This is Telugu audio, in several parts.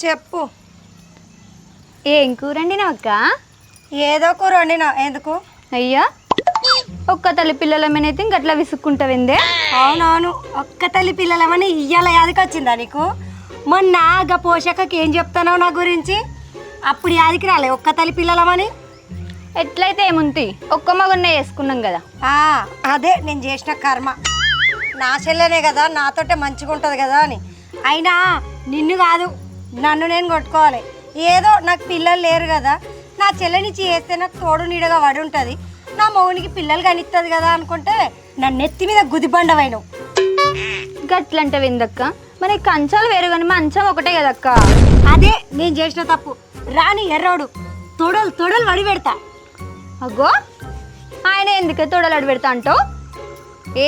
చెప్పు. ఏం కూర వండినావు అక్క? ఏదో కూర వండినా. ఎందుకు? అయ్యా ఒక్క తల్లి పిల్లలమనైతే ఇంకట్లా విసుక్కుంటావిందే. అవునవును, ఒక్క తల్లి పిల్లలమని ఇయ్యాల యాదికి వచ్చిందా నీకు? మొన్న గా పోషకకి ఏం చెప్తానో నా గురించి, అప్పుడు యాదికి రాలే ఒక్క తల్లి పిల్లలమని? ఎట్లయితే ఏముంది, ఒక్క మగున్నే వేసుకున్నాం కదా. అదే నేను చేసిన కర్మ. నా చెల్లెనే కదా, నాతోటే మంచిగా ఉంటుంది కదా అని. అయినా నిన్ను కాదు, నన్ను నేను కొట్టుకోవాలి. ఏదో నాకు పిల్లలు లేరు కదా, నా చెల్లెనిచ్చి చేస్తే నాకు తోడు నీడగా పడి ఉంటుంది, నా మౌనికి పిల్లలు కనిస్తుంది కదా అనుకుంటే నన్ను నెత్తి మీద గుదిబండవైనవు. గట్లంటే విందక్క, మనకి కంచాలు వేరు కానీ మంచం ఒకటే కదక్క. అదే నేను చేసిన తప్పు. రాని ఎర్రోడు తొడలు తొడలు వడి పెడతా. అగ్గో, ఆయన ఎందుకే తొడలు అడి పెడతా అంటావు?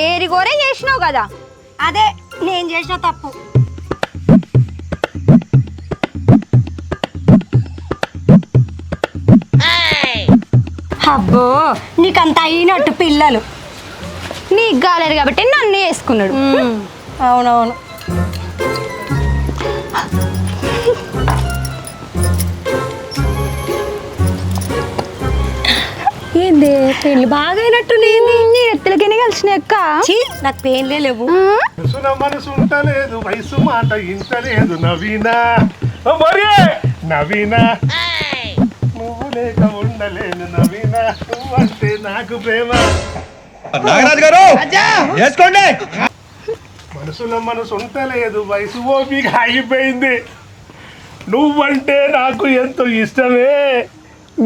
ఏరిగోరే చేసినావు కదా. అదే నేను చేసిన తప్పు. అబ్బో, నీకంత అయినట్టు పిల్లలు. నీకు గాలేరు కాబట్టి నన్ను వేసుకున్నాడు. అవునవును. ఏంది పెళ్ళి బాగా అయినట్టు? నీ ఎత్తులకి కలిసినాయి అక్క. నాకు పెయిన్లే లేవు. మనసు ఉంటలేదు, వయసు మాట ఇంటలేదు. నవీనా నవీనా నువ్వు లేక ఉండలేను. నవీనా నువ్వంటే నాకు ప్రేమ. నాగరాజు గారు వేసుకోండి. మనసులో మనసు ఉంటలేదు, వయసు ఓపిక ఆగిపోయింది. నువ్వంటే నాకు ఎంతో ఇష్టమే.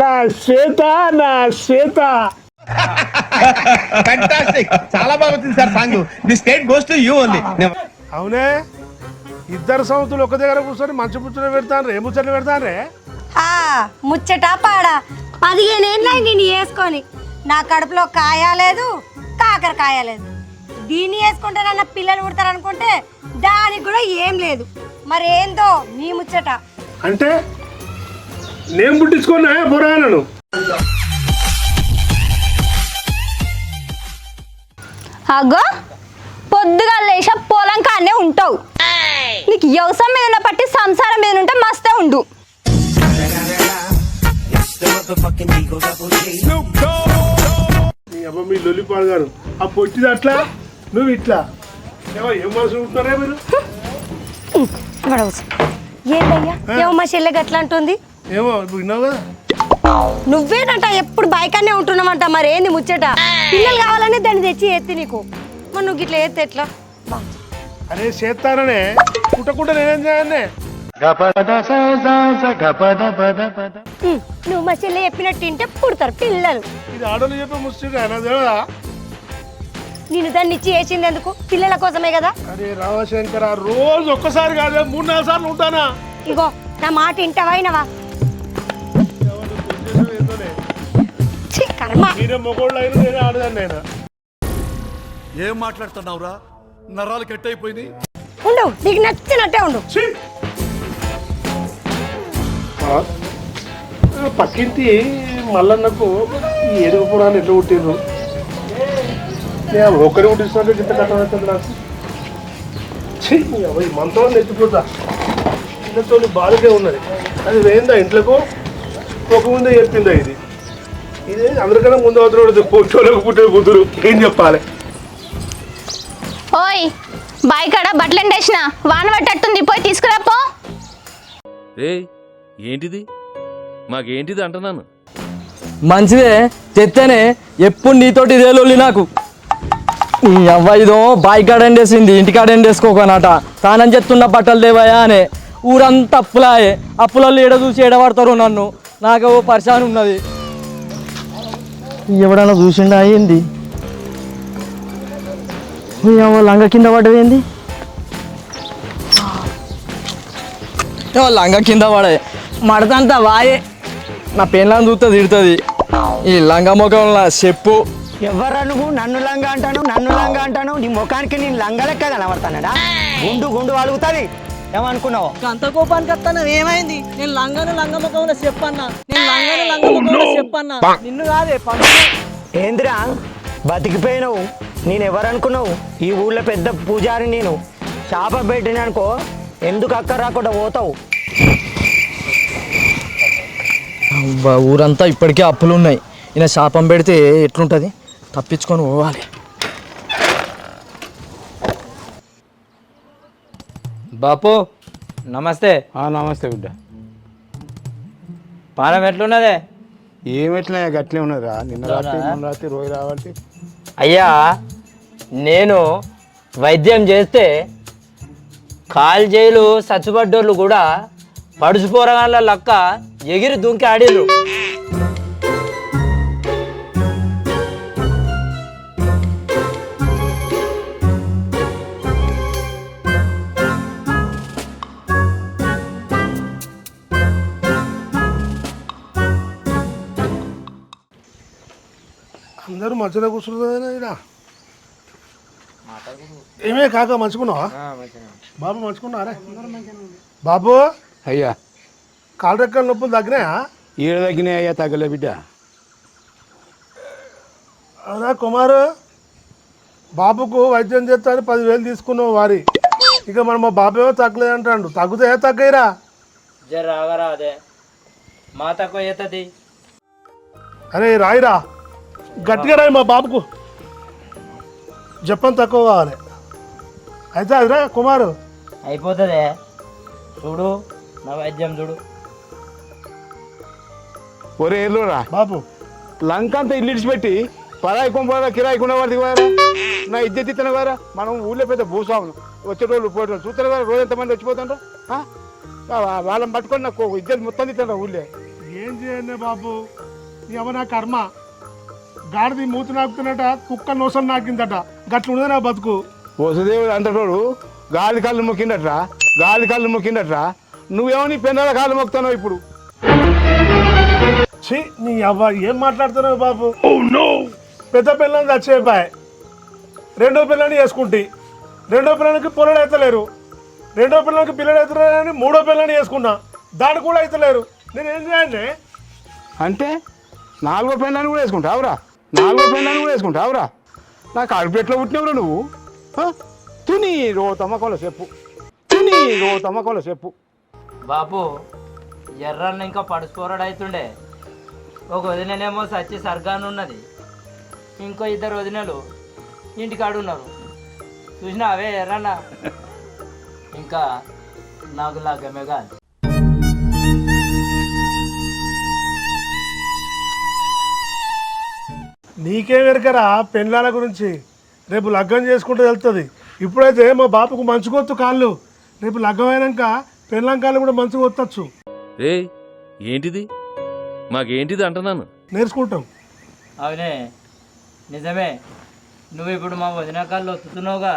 నా శ్వేత, నా శ్వేత. ఫ్యాంటాస్టిక్, చాలా బాగా వచ్చింది sir song. The state goes to you only. అవునే, ఇద్దరు సంవత్సరాలు ఒక దగ్గర కూర్చొని మంచి ముచ్చట పెడతాను. ఏ ముచ్చట పెడతానే? ముచ్చట పాడా 15 ఏళ్ళైంది నేను వేసుకొని. నా కడుపులో కాయలేదు, కాకర కాయలేదు. దీన్ని వేసుకుంటే నన్న పిల్లలు పుడతారు అనుకుంటే దానికి కూడా ఏం లేదు. మరేందో నీ ముచ్చట. అంటే నేను పుట్టించుకున్నా పురాణను. అగ్గో, పొద్దుగా లేచా పొలం కానే ఉంటావు. నీకు వ్యవసాయం మీద పట్టి సంసారం మీద ఉంటే మస్తే ఉండు. మీ లొల్లిపాడు గారు ఆ పొట్టిది అట్లా, నువ్వు ఇట్లా. ఏం మనసు ఉంటున్నారే మీరు? ఏంటయ్యా ఏమో మా చెల్లె గట్లా అంటుంది. ఏమో విన్నావు కదా, నువ్వేనంట ఎప్పుడు బైకానే ఉంటున్నావంట. మరేంది ముచ్చట? పిల్లలు కావాలనే దాన్ని తెచ్చి ఎత్తి నీకు. మరి నువ్వు ఇట్లా ఎత్తి ఎట్లా? అరే చేస్తాననే పుట్టకుండా నేనేం చేయాలనే? నువ్వు మా చెల్లె చెప్పినట్టు తింటే పుడతారు పిల్లలు. ఇది ఆడోళ్ళు చెప్పే ముచ్చట నాకు తెలియదా? నేను దాన్ని ఇచ్చి వేసింది ఎందుకు? పిల్లల కోసమే కదా. అరే రామశంకర, రోజు ఒక్కసారి కాదు 3-4 సార్లు ఉంటానా? ఇగో నా మాట ఇంటవైనవా? నేనే మొగోళ్ళు అయినా, నేనే ఆడదాన్ని అయినా. ఏం మాట్లాడుతున్నావురా? నరాలు కట్ అయిపోయింది. ఉండు, నీకు నచ్చినట్టే ఉండు. పక్కింటి మల్లన్నకు ఈ ఎరుగు పురాన్ని ఎట్లా పుట్టిండ్రు? ఒకరి పుట్టిస్తుంటే ఇంత కట్టం అవుతుంది నాకు. ఈ మంత్రం ఎత్తిపోతా ఇంట్లో బాధకే ఉన్నది. అది వేయిందా ఇంట్లోకు ఒక ముందే చెప్పిందా? ఇది అందరికన్నా ముందు అవతల పొట్టోళ్ళకు పుట్టిన కూతురు. ఏం చెప్పాలి? ఓయ్, బాయికాడ బట్టలు ఎండేసిన వాన పట్టట్టుంది, పోయి తీసుకురాపో. ఏంటిది? మాకేంటిది అంటున్నాను. మంచిదే తెత్తేనే, ఎప్పుడు నీతోటి ఇదే లొల్లి నాకు. నీ అవ్వ ఇదో బాయికాడ ఎండేసింది, ఇంటికాడ ఎండేసుకోకనట. తానం చెప్తున్న బట్టలు దేవయా అనే. ఊరంతా అప్పులాయే, అప్పులలో ఏడ చూసి ఏడబడతారు నన్ను. నాకు పరిశాన్ ఉన్నది. ఎవడన్నా చూసిండా అయింది? లంగ కింద పడ్డదేంది? లంగ కింద పడే మడతంతా వాయే. నా పెళ్ళని చూస్తే తిడుతుంది. ఈ లంగ ముఖంలో చెప్పు. ఎవరా నువ్వు? నన్ను లంగ అంటాను, నన్ను లంగ అంటాను. నీ ముఖానికి నేను లంగ లెక్క కనబడతానడా? గుండు గుండు అడుగుతుంది. ఏమనుకున్నావు? అంత కోపానికి వస్తాను. ఏమైంది? నేను లంగ ముఖంలో చెప్పన్నా, నేను లంగ ముఖంలో చెప్పన్నా, నిన్ను కాదే పండు. ఏందిరా బతికిపోయినావు? నేను ఎవరనుకున్నావు? ఈ ఊళ్ళో పెద్ద పూజారి. నేను శాప పెట్టిన అనుకో ఎందుకు అక్క రాకుండా పోతావు? అబ్బా, ఊరంతా ఇప్పటికే అప్పులు ఉన్నాయి. ఈయన శాపం పెడితే ఎట్లుంటుంది? తప్పించుకొని పోవాలి. బాపు నమస్తే. నమస్తే బిడ్డ. పానం ఎట్లున్నదే? ఏమెట్లా గట్లే ఉన్నదా? నిన్న రాత్రి మొన్న రాత్రి రోజు రావాలి. అయ్యా, నేను వైద్యం చేస్తే కాల్ జైలు చచ్చుబడ్డోళ్ళు కూడా పడుచుపోరగాళ్ళ లక్క ఎగిరి దుంకి ఆడిర్రు. అందరూ మంచిగా కూర్చుంటుందా ఇక్కడ? ఏమే కాక మంచుకున్నావా బాబు? మంచుకున్నారా బాబు? అయ్యా, కాలు రెక్కల నొప్పులు తగ్గినాయా? ఈడ తగ్గినాయి అయ్యా, తగ్గలే బిడ్డ. అవునా కుమారు? బాబుకు వైద్యం చేస్తా అని 10,000 తీసుకున్నావు వారి. ఇక మనం మా బాబు ఏమో తగ్గలేదు అంటాడు. తగ్గుతాయా తగ్గయిరా? జరాగరా అదే మా తక్కువ అవుతుంది. అరే రాయిరా, గట్టిగా రాయి. మా బాబుకు జప్పని తక్కువ కావాలి. అయితే అదిరా కుమారు. అయిపోతుందే. చూడు నా వైద్యం చూడు. ఒరే ఎల్లురా బాబు, లంక అంతా ఇల్లు ఇడిచిపెట్టి పరాయి కొంపరా కిరాయి కొనేవాడికి వారా, నా ఇజ్జత్ ఇతను వారా. మనం ఊళ్ళో పెద్ద భూస్వాములు, వచ్చేటోళ్ళు పోయేటోళ్ళు చూస్తారు కదా. రోజు ఎంతమంది వచ్చిపోతుండ్రా? వాళ్ళని పట్టుకొని నాకు ఇజ్జత్ మొత్తం ఇస్తాను ఊళ్ళో. ఏం చేయండి బాబు, ఎవనా కర్మ. గాడిది మూతి నాకుతున్నట, కుక్క నోసం నాకిందట. గట్ల ఉన్నది నా బతుకు. వసుదేవుడు అంతటోడు గాలి కాళ్ళు మొక్కిండట్రా, గాలి కాళ్ళు మొక్కిండట్రా. నువ్వేమో నీ పెన్నాల కాళ్ళు మొక్కుతున్నావు ఇప్పుడు. ఛీ, నీ అవ్వ ఏం మాట్లాడుతున్నావు బాబు? పెద్ద పిల్లని చచ్చేపాయి, రెండో పిల్లని వేసుకుంటే, రెండో పిల్లలకి పొలలు ఎత్తలేరు, రెండో పిల్లలకి పిల్లలు ఎత్తలేరని మూడో పిల్లని వేసుకున్నా, దాన్ని కూడా ఎత్తలేరు. నేను ఏం చేయండి? అంటే 4వ పెళ్ళాన్ని కూడా వేసుకుంటావురా? 4వ పెళ్ళాన్ని కూడా వేసుకుంటావురా? నాకు అడుపెట్లో పుట్టినవురా నువ్వు. తుని రో తమ్మకంలో చెప్పు, తుని రో తమ్మకంలో చెప్పు. బాపు, ఎర్రన్న ఇంకా పడుచుకోరాడు అవుతుండే. ఒక వదినేమో సచ్చి సర్గాను ఉన్నది, ఇంకో 2 వదినలు ఇంటికాడు ఉన్నారు. చూసినా అవే ఎర్రన్న. ఇంకా నాకు లాగమే కాదు. నీకేం ఎరకరా పెళ్ళాల గురించి? రేపు లగ్గం చేసుకుంటే వెళ్తుంది. ఇప్పుడైతే మా బాపుకు మంచుకొత్తు కాళ్ళు, రేపు లగ్గం అయినాక పెళ్ళాం కాళ్ళు కూడా మంచిగా వత్తచ్చు. రే ఏంటిది? మాకేంటిది అంటున్నాను. నేర్చుకుంటాం. అవునే, నిజమే. నువ్వు ఇప్పుడు మా వదిన కాళ్ళు ఒత్తుతున్నావుగా,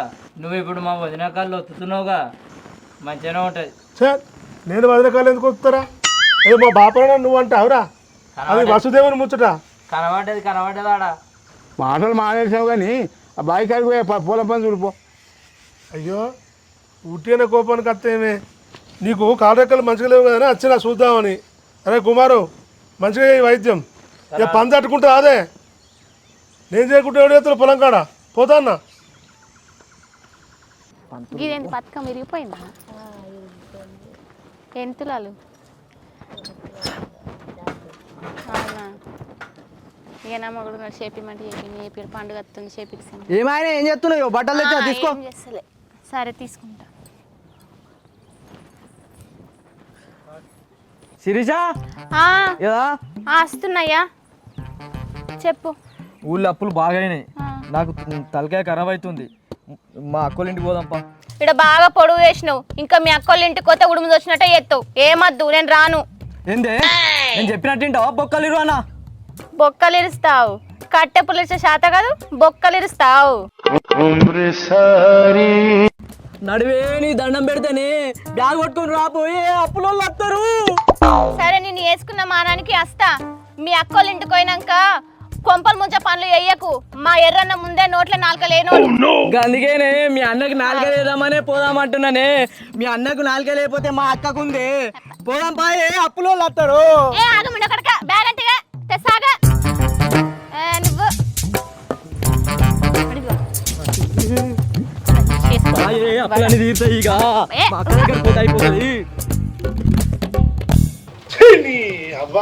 మంచిగానే ఉంటుంది. సార్, నేను వదిన కాళ్ళు ఎందుకు వస్తారా? ఏ మా బాపరా నువ్వు అంటావురా? అది వసుదేవుని ముచ్చట. కనబడ్డది ఆడ. మాటలు మానేసావు కానీ ఆ బావి కాడికి పోయి పూల పని చూడిపో. అయ్యో, ఉట్టిన కోపానికి అత్తేమే. నీకు కాళ్ళరెక్కలు మంచిగా లేవు కదా వచ్చినా చూద్దామని. అరే కుమారు, మంచిగా ఈ వైద్యం. ఇక పని తట్టుకుంటా అదే. నేను చేయకుంటే ఎవడు చేస్తాను పొలం కాడ? పోతా అన్న. గిదేంటి పథకం విరిగిపోయిందా? ఎంతులాలు? అవునా? ఇక నా మగుడు చేపిమంటే చేపి పండుగ వస్తుంది చేపిస్తాను. ఏమైనా ఏం చేస్తున్నావు? బట్టలు తెచ్చా తీసుకో. చేస్తలే. సరే తీసుకుంటా. శిరీష వస్తున్నాయ్యా, చెప్పు. ఊళ్ళో అప్పులు బాగా అయినాయి. నాకు తలకాయ ఖరాబ్ అవుతుంది. మా అక్కోళ్ళ ఇంటికి పోదాంపా. ఇక్కడ బాగా పొడుగు వేసినావు. ఇంకా మీ అక్కోళ్ళ ఇంటికి కొత్త ఉడుము వచ్చినట్టే చేస్తావు. ఏమద్దు, నేను రాను. ఏందే నేను చెప్పినట్టు బొక్కలు అన్న? బొక్కలు ఇరుస్తావు. కట్టె పులిసే శాత కాదు, బొక్కలు ఇరుస్తావు. నడివే నీ దండం పెడితేనే బ్యాగ్ పట్టుకొని రాపోయి అప్పులో వస్తారు. సరే, నేను వేసుకున్న మానానికి వస్తా. మీ అక్కోళ్ళ ఇంటికి పోయినాక కొంపలు ముంచ పనులు చెయ్యకు. మా ఎర్రన్న ముందే నోట్ల 4 లేనోడు. అందుకేనే మీ అన్నకు 4 లేదామనే పోదామంటున్నానే. మీ అన్నకు 4 లేకపోతే మా అక్కకుంది. పోదాం పాయే, అప్పులో వస్తారు. ఏ ఆగమండి అక్కడిక, బ్యాగ్ అంటేగా తెసాగా నువ్వు రాయే అప్పులన్నీ తీరుతాయి ఇక మా అక్క దగ్గర పోతే అయిపోతుంది. ఛీ, నీ అవ్వ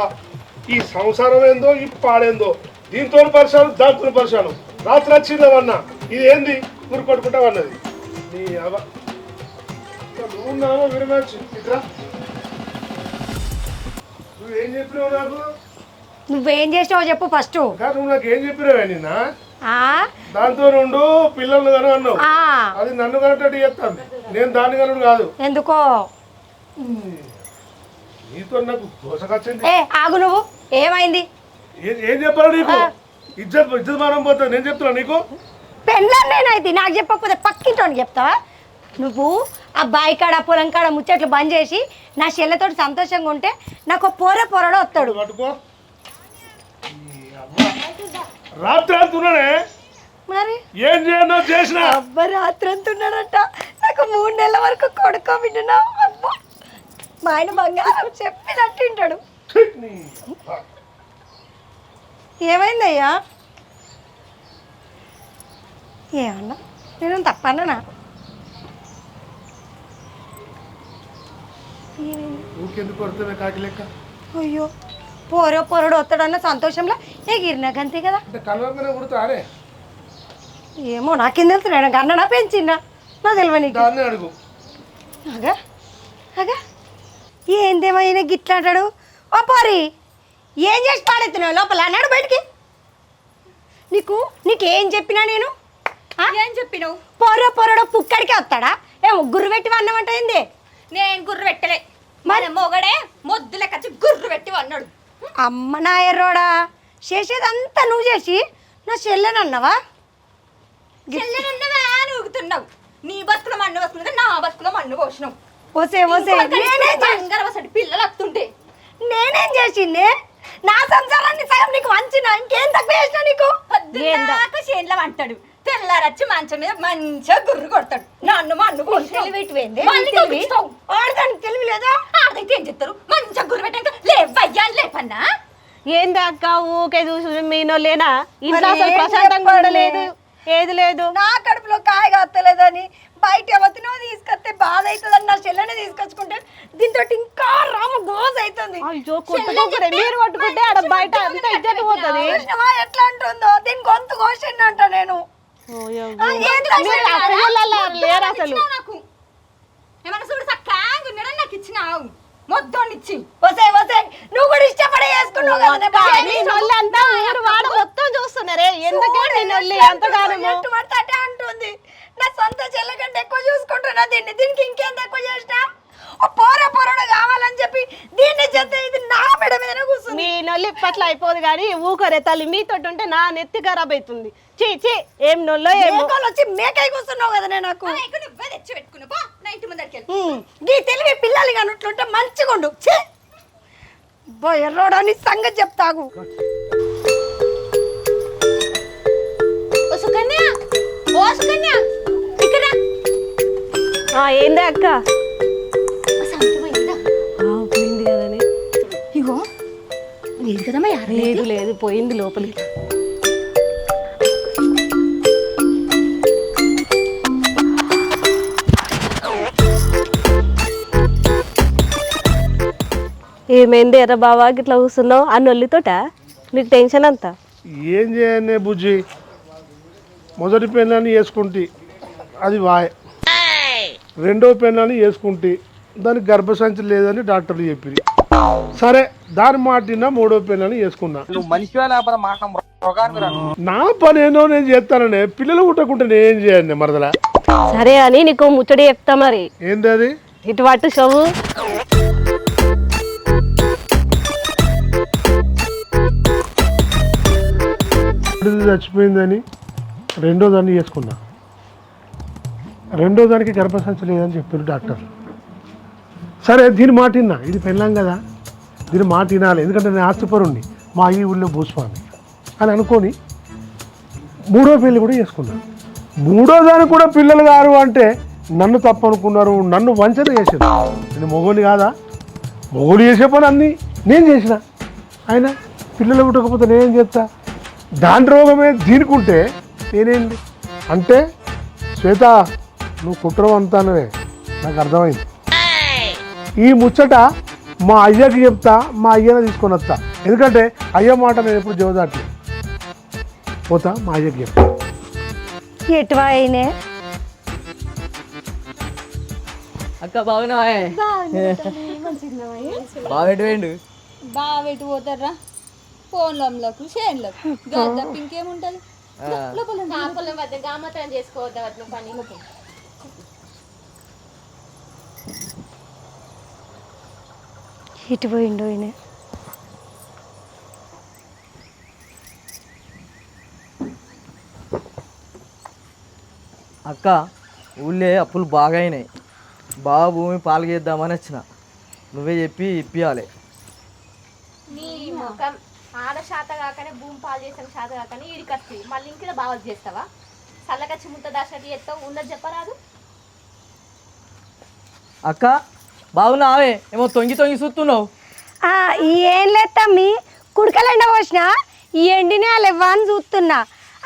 ఈ సంసారం ఏందో ఈ పాడేందో దీంతో పరిశాను దాంతో పరిశాను రాత్రి వచ్చిందవన్నా ఇది ఏంది ఊరు కొట్టుకుంటావన్నది నీ అవ్వ నువ్వున్నావో విడమచ్చు ఇట్రా నువ్వేం చెప్పినావు నాకు నువ్వేం చేసినావో చెప్పు ఫస్ట్. నువ్వు నాకు ఏం చెప్పినావే నిన్న దాంతో రెండు పిల్లలు కను అన్నావు అది నన్ను కనట్టు చేస్తాను నేను దాన్ని కనుడు కాదు ఎందుకో నీతో నాకు దోసకొచ్చింది. ఆగు నువ్వు ఏమైంది ఏం చెప్పాలి నీకు ఇజ్జత్ మానం పోతుంది నేను చెప్తున్నా నీకు పెళ్ళాను నేనైతే నాకు చెప్పకపోతే పక్కింటోని చెప్తావా నువ్వు ఆ బాయి కాడ పొలం కాడ ముచ్చట్లు బంద్ చేసి నా చెల్లెతో సంతోషంగా ఉంటే నాకు పొరడో వస్తాడు. పట్టుకో రాత్రి అంటున్నానే మరి ఏం చేయను చేసిన అబ్బా రాత్రి అంటున్నాడట నాకు 3 నెలల వరకు కొడుకో వింటున్నా అబ్బా మా ఆయన బంగారం చెప్పినట్టుంటాడు. ఏమైందయ్యా ఏమన్నా నేను తప్పన్నా ఊకెందుకు కొడుతున్నా కాకి లెక్క అయ్యో పొరడు వస్తాడన్న సంతోషంలో ఎగిరినా గంతే కదా అంటే కలవగానే కుడతారే ఏమో నాకేం తెలుసు నేను గన్నడా పెంచినా నా తెలియని దాన్ని అడుగు అగా అగా ఏందేమైనా గిట్లా అంటాడు ఓ పోరి ఏం చేసి పాడెత్తున్నావు లోపల అన్నాడు బయటికి నీకేం చెప్పినా నేను ఏం చెప్పినావు? పొరడు పుక్కడికే వస్తాడా ఏమో గుర్రు పెట్టి అన్నమాట ఏంది నేను గుర్రు పెట్టలే మరి మొగడే మొద్దులే కచ్చి గుర్రు పెట్టి అన్నాడు. అమ్మ నా ఎర్రోడా చేసేదంతా నువ్వు చేసి నా చెల్లెనన్నావా చెల్లెనున్నవా అని ఊగుతున్నావు. నీ బతుకులో మన్ను వస్తుంది నా బతుకులో మన్ను పోసినావు. పిల్లలు వస్తుంటే నేనేం చేసిండే నా సంసారాన్ని సగం నీకు వంచిన ఇంకేం తక్కువ చేసినా నీకు చేనులో అంటాడు తెల్లారచ్చి మంచం మీద మంచిగా గుర్రు కొడతాడు నన్ను మన్ను తెలివి లేదా ఆడైతే ఏం చెప్తారు మంచిగా గుర్రు పెట్టాక లేవయ్యా లేపన్నా ఏంది అక్క ఊకే చూసి మీనో లేనా ఇంట్లో అసలు ప్రశాంతంగా కూడా లేదు ఏది లేదు. నా కడుపులో కాయ కాస్తలేదని బయట ఎవరినో తీసుకొస్తే బాధ అవుతుందని నా చెల్లెనే తీసుకొచ్చుకుంటే దీంతో ఇంకా రామ గోజ్ అవుతుంది. అయ్యో కొట్టుకోకూడదు మీరు కొట్టుకుంటే ఆడ బయట అంతా ఇజ్జత్ పోతుంది. ఎట్లా అంటుందో దీని గొంతు కోసిందంట నేను లేరు అసలు నాకు ఏమన్నా చూడు సక్కాగా ఉన్నాడని నాకు ఇచ్చినావు మొద్దోనిచ్చి వసే నువ్వు కూడా ఇష్టపడే చేసుకున్నావు కదా అంతా ఊరు వాడ మొత్తం చూస్తున్నారే ఎందుకంటే అంటుంది నా సొంత చెల్ల కంటే ఎక్కువ చూసుకుంటున్నా దీనికి ఇంకేం తక్కువ చేసినా పొరడు కావాలని చెప్పి దీన్ని చెత్త ఇది నా మెడ మీద కూర్చుంది. మీ నొల్లి ఇప్పట్లో అయిపోదు కానీ ఊకరే తల్లి మీతో ఉంటే నా నెత్తి ఖరాబ్ అవుతుంది. చీ ఏం నొల్లో వచ్చి మేకై కూర్చున్నావు కదా నాకు నువ్వే తెచ్చి పెట్టుకున్నా నా ఇంటి ముందరికి ఈ తెలివి పిల్లలు కానట్లుంటే మంచిగుండు. ఎర్రోడని సంగతి చెప్తాగు. ఓ సుకన్య ఇక్కడ ఏందే అక్క పోయింది కదని ఇగో లేదు కదమ్మా లేదు పోయింది లోపలికి. ఏమైంది ఎర్ర బావా ఇట్లా కూర్చున్నావు ఆ నొల్లితోట నీకు టెన్షన్ అంతా ఏం చేయనే బుజ్జి మొదటి పెళ్ళాన్ని వేసుకుంటే అది వాయ్ రెండో పెళ్ళాన్ని వేసుకుంటే దానికి గర్భసంచి లేదని డాక్టర్లు చెప్పిరి సరే దాని మాటిన మూడో పెళ్ళాన్ని వేసుకున్నా నా పని ఏందో నేను చేస్తాననే పిల్లలు పుట్టకుంటే నేను ఏం చేయండి మరదలా సరే అని నీకు ముచ్చడి చెప్తా మరి ఏంది అది ఇటు పట్టు షవు చచ్చిపోయిందని రెండో దాన్ని వేసుకున్నా రెండో దానికి గర్భసంచి లేదని చెప్పారు డాక్టర్ సరే దీని మాట విన్నా ఇది పెళ్ళాం కదా దీని మాట వినాలి ఎందుకంటే నేను ఆస్తిపరుణ్ణి మా ఈ ఊళ్ళో భూస్వామి అని అనుకొని మూడో పెళ్ళి కూడా చేసుకున్నా మూడో దానికి కూడా పిల్లలు గారు అంటే నన్ను తప్పు అనుకున్నారు నన్ను వంచన చేశారు నేను మొగోని కాదా మొగోడు చేసే పని అన్నీ నేను చేసిన ఆయన పిల్లలు పుట్టకపోతే నేనేం చేస్తా దాని రోగమే దీనికుంటే నేనేంటి అంటే శ్వేత నువ్వు కుట్రం అంతానే నాకు అర్థమైంది. ఈ ముచ్చట మా అయ్యకి చెప్తా, మా అయ్యనే తీసుకొని వస్తా. ఎందుకంటే అయ్య మాట నేను ఎప్పుడు జవదాట్లేదు. పోతా మా అయ్యకి చెప్తా. ఎటువా అయినే అక్క బాగున్నావా? బాగా ఎటు బాగా ఎటు పోతారా ఫోన్లకు చేన్లకు గద్ద ఇంకేముంటది చేసుకోవద్దు పని. ఇటు పోయిండు ఆయన. అక్క ఊళ్ళే అప్పులు బాగా అయినాయి. బాగా భూమి పాలు చేద్దామని వచ్చిన, నువ్వే చెప్పి ఇప్పియాలి. నీ ముఖం ఆడ శాత కాకనే భూమి పాలు చేసిన శాత కాకనే ఈడికి వస్తుంది. మళ్ళీ ఇంట్లో బాగా చేస్తావా? చల్లకచ్చి ముద్ద దాసటి ఎత్తావు ఉన్నది చెప్పరాదు. అక్క బాగున్నావే? ఏమో తొంగి తొంగి చూస్తున్నావు. ఏం లేదు తమ్మి, కుడకలైనా పోసిన ఈ ఎండిని వాళ్ళు ఇవ్వని చూస్తున్నా.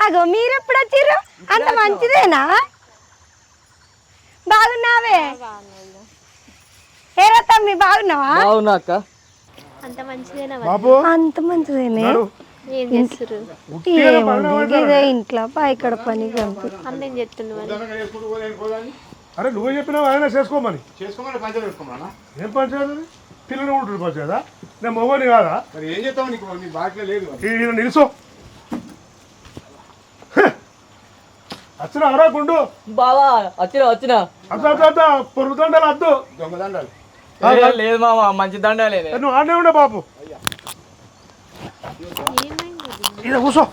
అగో మీరు ఎప్పుడు వచ్చిర్రు? అంత మంచిదేనా? బాగున్నావే? ఏరా తమ్మి బాగున్నావా? బాగున్నా అక్క. అంత మంచిదేనా? అంత మంచిదేనే. ఇదే ఇంట్లో పైకడ పని కంపి అన్నేం చెప్తున్నావు? అరే నువ్వే చెప్పినావు ఆయన చేసుకోమని. చేసుకోమని పంచాయతీ పెట్టుకోమన్నా. ఏం పంచాయతీ? పిల్లలు ఉంటుంది పంచాయదా? నేను మొగని కాదా? మరి ఏం చేస్తావు? నీకు నీ బాకీ లేదు. ఈయన నిలుసో వచ్చిన అవరా గుండు బావా వచ్చిన అద్దా పొరుగుదండాలి అద్దు దొంగదండాలి. లేదు మామ, మంచి దండాలే. నువ్వు ఆడనే ఉండే బాబు. ఇది కూర్చో.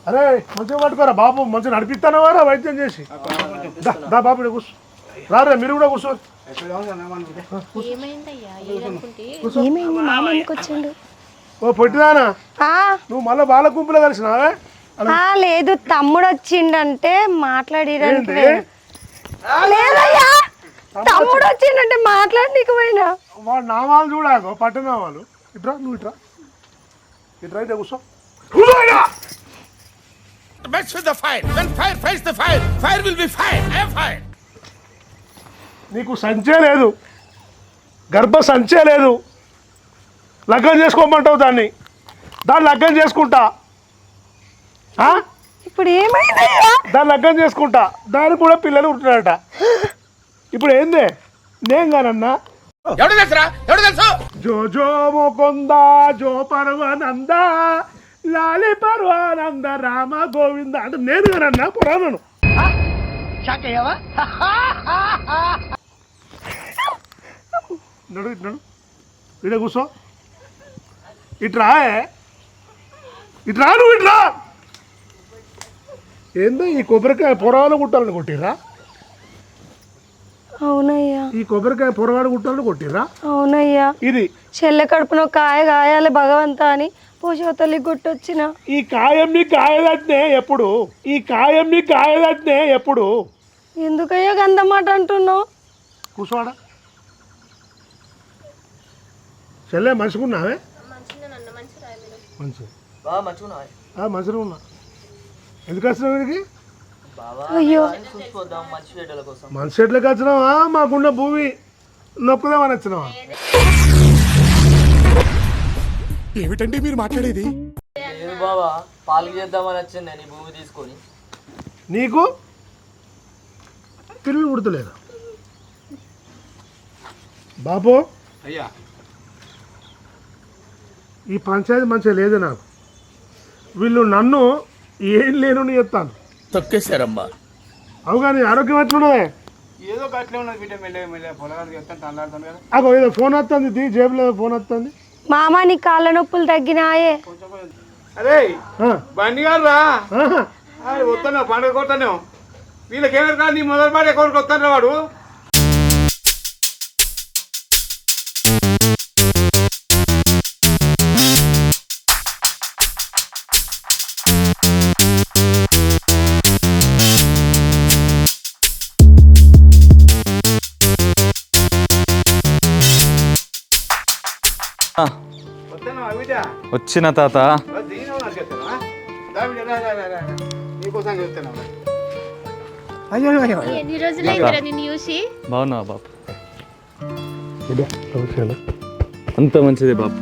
అరే మంచిగా పట్టుకోరా బాబు, మంచిగా నడిపిస్తానవారా వైద్యం చేసి. దా బాబు ఇక్కడ కూర్చో. రారే మీరు కూడా కూర్చో. ఏమైంది మామకి వచ్చిండు? ఓ పొట్టిదానా, నువ్వు మళ్ళీ బాల గుంపులో కలిసినావే? లేదు తమ్ముడు వచ్చిండంటే మాట్లాడిరంటే. లేదయ్యా, తమ్ముడు వచ్చిండంటే మాట్లాడనీకి పోయినా. వాడు నామాలు చూడాకో పట్టనామాలు. ఇట్రా నువ్వు ఇట్రా ఇట్రా అయితే కూర్చో. Mess with the fire. When fire fights the fire, fire will be fire. I am fire. నీకు సంచే లేదు, గర్భ సంచే లేదు. లగ్గం చేసుకోమంటావు దాన్ని లగ్గం చేసుకుంటా. ఇప్పుడు ఏమైందయ్యా? దాన్ని లగ్గం చేసుకుంటా, దానికి కూడా పిల్లలు ఉంటున్నారట. ఇప్పుడు ఏందే నేను కానన్నా? ఎవడు తెలుసురా? ఎవడు తెలుసు? జో జో ముకుంద జో పర్వానంద లాలి పర్వానంద రామ గోవింద అంటే నేను కానన్నా పురాణను. నడు ఇటు ఇడ కూర్చో. ఇట్రా ఇట్రా నువ్వు ఇట్రా. ఏందో ఈ కొబ్బరికాయ పొరవాలు కుట్టాలని కొట్టిర్రా? అవునయ్యా. ఈ కొబ్బరికాయ పొరవాడు కుట్టాలని కొట్టిర్రా? అవునయ్యా. ఇది చెల్లె కడుపున కాయ కాయాలి భగవంతా అని పోషవతల్లి కొట్టొచ్చిన. ఈ కాయం మీ కాయదట్నే ఎప్పుడు? ఈ కాయం మీ కాయదట్నే ఎప్పుడు? ఎందుకయ్యా గంత మాట అంటున్నావు? కూర్చోడా. చెల్లె మంచిగున్నావే? మంచి మంచిగా ఉన్నా. ఎందుకు వచ్చినావు వీడికి? అయ్యో మంచి చెట్లకి వచ్చినావా? మాకున్న భూమి నొక్కుదామని వచ్చినావా? ఏమిటండి మీరు మాట్లాడేది? బావా పాలు చేద్దామని వచ్చింది నీ భూమి తీసుకొని. నీకు పిల్లలు పుడతలేదా బాబు? అయ్యా ఈ పంచాయతీ మంచిగా లేదు నాకు. వీళ్ళు నన్ను ఏం లేను చెప్తాను. తొక్కేశారమ్మా. అవు కానీ ఆరోగ్యం ఎట్లున్నదే? ఏదో గట్లే ఉన్నది బిడ్డ. మెల్లగా పొలగానికి చెప్తాను అల్లాడుతాను కదా. అగో ఏదో ఫోన్ వస్తుంది, జేబులో ఫోన్ వస్తుంది. మామ నీ కాళ్ళ నొప్పులు తగ్గినాయే. అరే బండి గారు రా వస్తాను పండుగ కొట్టాను. వీళ్ళకేమో కాదు నీ మొదటి పాటే కొడుకు వస్తాను వాడు. వచ్చిన తాత. నీకోసం చెప్తాను. అయ్యో అయ్యో ఎన్ని రోజులు అయిందిరా నిన్ను చూసి? బాగున్నావా బాపు? అంత మంచిదే బాపు.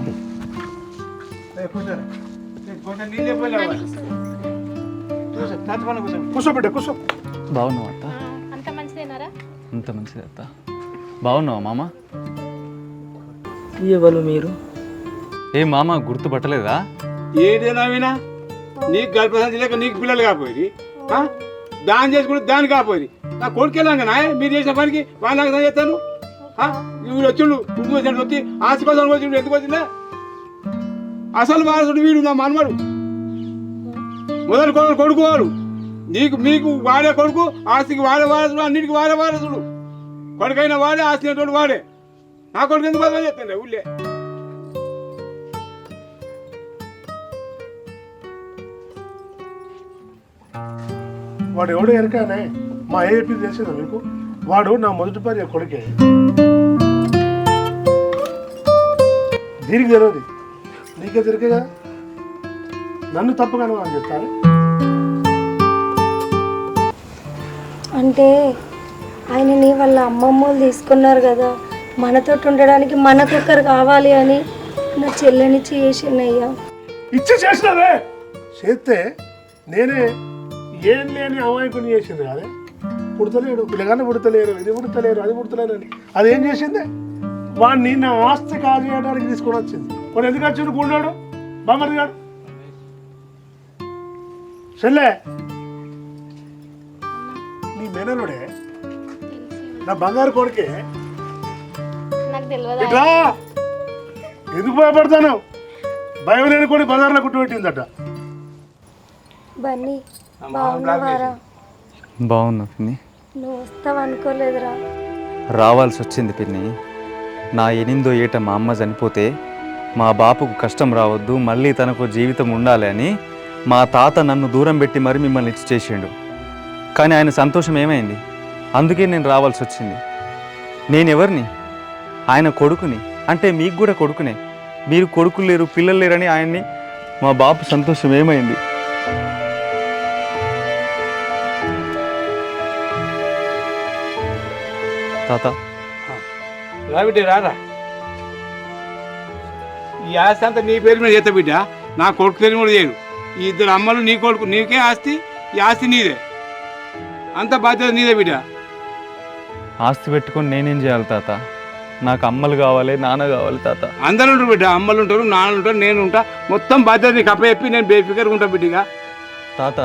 కూర్చో బిడ్డ కూర్చో. బాగున్నావా అత్త? అంత మంచిదేనారా? అంత మంచిదే అత్త. బాగున్నావా మామ? ఎవరు మీరు? ఏ మామ గుర్తుపట్టలేదా? ఏదైనా వినా నీకు గర్భశాంతి లేక నీకు పిల్లలు కాపోయి దాని చేసుకుంటే దాన్ని కాపోయి నా కొడుకు వెళ్ళాం మీరు చేసిన పనికి వాళ్ళు నాకు చేస్తాను వీడు వచ్చిండు ఇంటికి వచ్చినట్టు వచ్చి ఆస్తి కోసం వచ్చిండు ఎందుకు వచ్చిందా అసలు వారసుడు వీడు నా మనమడు మొదటి కొడుకు వాడు మీకు వాడే కొడుకు ఆస్తికి వాడే వారసుడు అన్నిటికి వాడే వారసుడు కొడుకైనా వాడే ఆస్తి అయినటువంటి వాడే నా కొడుకు ఎందుకు బదులు చేస్తాను ఊళ్ళే వాడు ఎవడు ఎరకానే మా ఏపీ తెలిసిందా మీకు? వాడు నా మొదటి భార్య కొడుకే. దీనికి తెలియదు, నీకే దొరికే కదా. నన్ను తప్పుగాను అని చెప్తాను. అంటే ఆయనని వాళ్ళ అమ్మమ్మలు తీసుకున్నారు కదా, మనతో ఉండడానికి మనకొక్కరు కావాలి అని నా చెల్లెని చేసినయ్యా. ఇచ్చి చేసినవే చేస్తే నేనే ఏం లేని అమాయకుని చేసింది అదే. పుడతలేడు, పిల్లగానే పుడతలేరు, ఇది పుడతలేరు, అది పుడతలేరు అని అదేం చేసింది? వాడిని నా ఆస్తి కాజేయడానికి తీసుకొని వచ్చింది. వాడు ఎందుకు వచ్చిండు? కూడాడు బామర్ది గాడు చెల్లె నీ మేనలుడే నా బంగారు కొడుకే. నాకు తెలియదు. ఇట్లా ఎందుకు భయపడతాను? భయం లేని కొడి బజార్లో కుట్టుబెట్టిందట. బన్నీ బాగున్నావారా? బాగున్నా పిన్ని. నువ్వు వస్తావు అనుకోలేదురా. రావాల్సి వచ్చింది పిన్ని. నా 8వ ఏట మా అమ్మ చనిపోతే మా బాపుకు కష్టం రావద్దు, మళ్ళీ తనకు జీవితం ఉండాలి అని మా తాత నన్ను దూరం పెట్టి మరి మిమ్మల్ని ఇచ్చి చేసిండు. కానీ ఆయన సంతోషం ఏమైంది? అందుకే నేను రావాల్సి వచ్చింది. నేనెవరిని? ఆయన కొడుకుని. అంటే మీకు కూడా కొడుకునే. మీరు కొడుకులు లేరు, పిల్లలు లేరని ఆయన్ని మా బాపు సంతోషం ఏమైంది? తాత రాబిడ్డ రారా ఈ ఆస్తి అంతా నీ పేరు మీద చేస్తా బిడ్డ, నా కొడుకు పేరు కూడా చేయడు. ఈ ఇద్దరు అమ్మలు నీ కొడుకు, నీకే ఆస్తి, ఈ ఆస్తి నీదే, అంత బాధ్యత నీదే బిడ్డ. ఆస్తి పెట్టుకొని నేనేం చేయాలి తాత? నాకు అమ్మలు కావాలి, నాన్న కావాలి తాత. అందరూ ఉంటారు బిడ్డ, అమ్మలు ఉంటారు, నాన్నలు ఉంటారు, నేను ఉంటా. మొత్తం బాధ్యత నీకు అప్పచెప్పి నేను బేఫికర్గా ఉంటా బిడ్డగా. తాత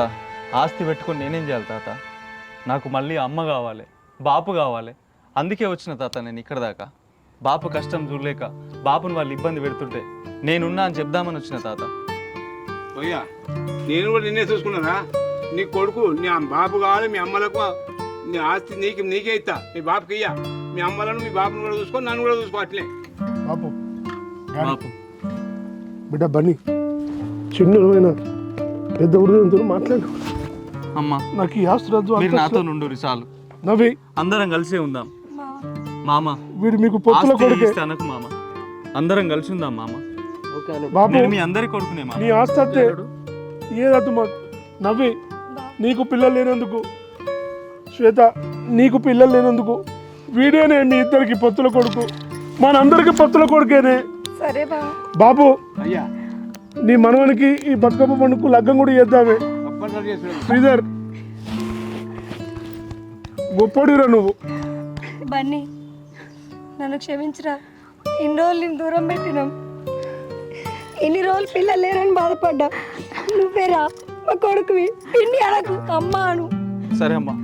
ఆస్తి పెట్టుకొని నేనేం చేయాలి తాత? నాకు మళ్ళీ అమ్మ కావాలి, బాపు కావాలి. అందుకే వచ్చిన తాత నేను ఇక్కడ దాకా. బాపు కష్టం చూడలేక బాపుని వాళ్ళు ఇబ్బంది పెడుతుంటే నేనున్నా అని చెప్దామని వచ్చిన తాత. అయ్యా నేను కూడా నిన్నే చూసుకున్నారా? నీ కొడుకు, నీ బాపు కావాలి, మీ అమ్మలకు నీ ఆస్తి నీకే ఇస్తా, మీ బాపుకి ఇయ్యా. మీ అమ్మలను మీ బాపుని కూడా చూసుకో, నన్ను కూడా చూసుకో. అట్లే బాపు బాపు బిడ్డ బన్నీ చిన్న పెద్ద హృదయంతో మాట్లాడు. అమ్మ నాకు ఈ ఆస్తి రద్దు. మీరు నాతో నుండు చాలు. నవ్వి అందరం కలిసే ఉందాం మామ. వీడు మీకు పొత్తుల కొడుకే. అనకు మామ, అందరం కలిసి ఉందాం మామ. బాబు మీ అందరి కొడుకునే మామ. నీ ఆస్తి అత్తే ఏదద్దు మాకు. నవ్వి నీకు పిల్లలు లేనందుకు, శ్వేత నీకు పిల్లలు లేనందుకు, వీడేనే మీ ఇద్దరికి పొత్తుల కొడుకు, మనందరికి పొత్తుల కొడుకేనే. సరే బాబు అయ్యా నీ మనవనికి ఈ బతుకమ్మ పండుగకు లగ్గం కూడా చేద్దామే. తప్పనిసరి చేస్తున్నాడు శ్రీధర్ గొప్పడిరా నువ్వు. బన్నీ నన్ను క్షమించరా. ఇన్ని రోజులు నేను దూరం పెట్టినాం, ఇన్ని రోజులు పిల్లలు లేరని బాధపడ్డా. నువ్వేరా మా కొడుకువి, పిన్ని అనకు, అమ్మ అను. సరే అమ్మా.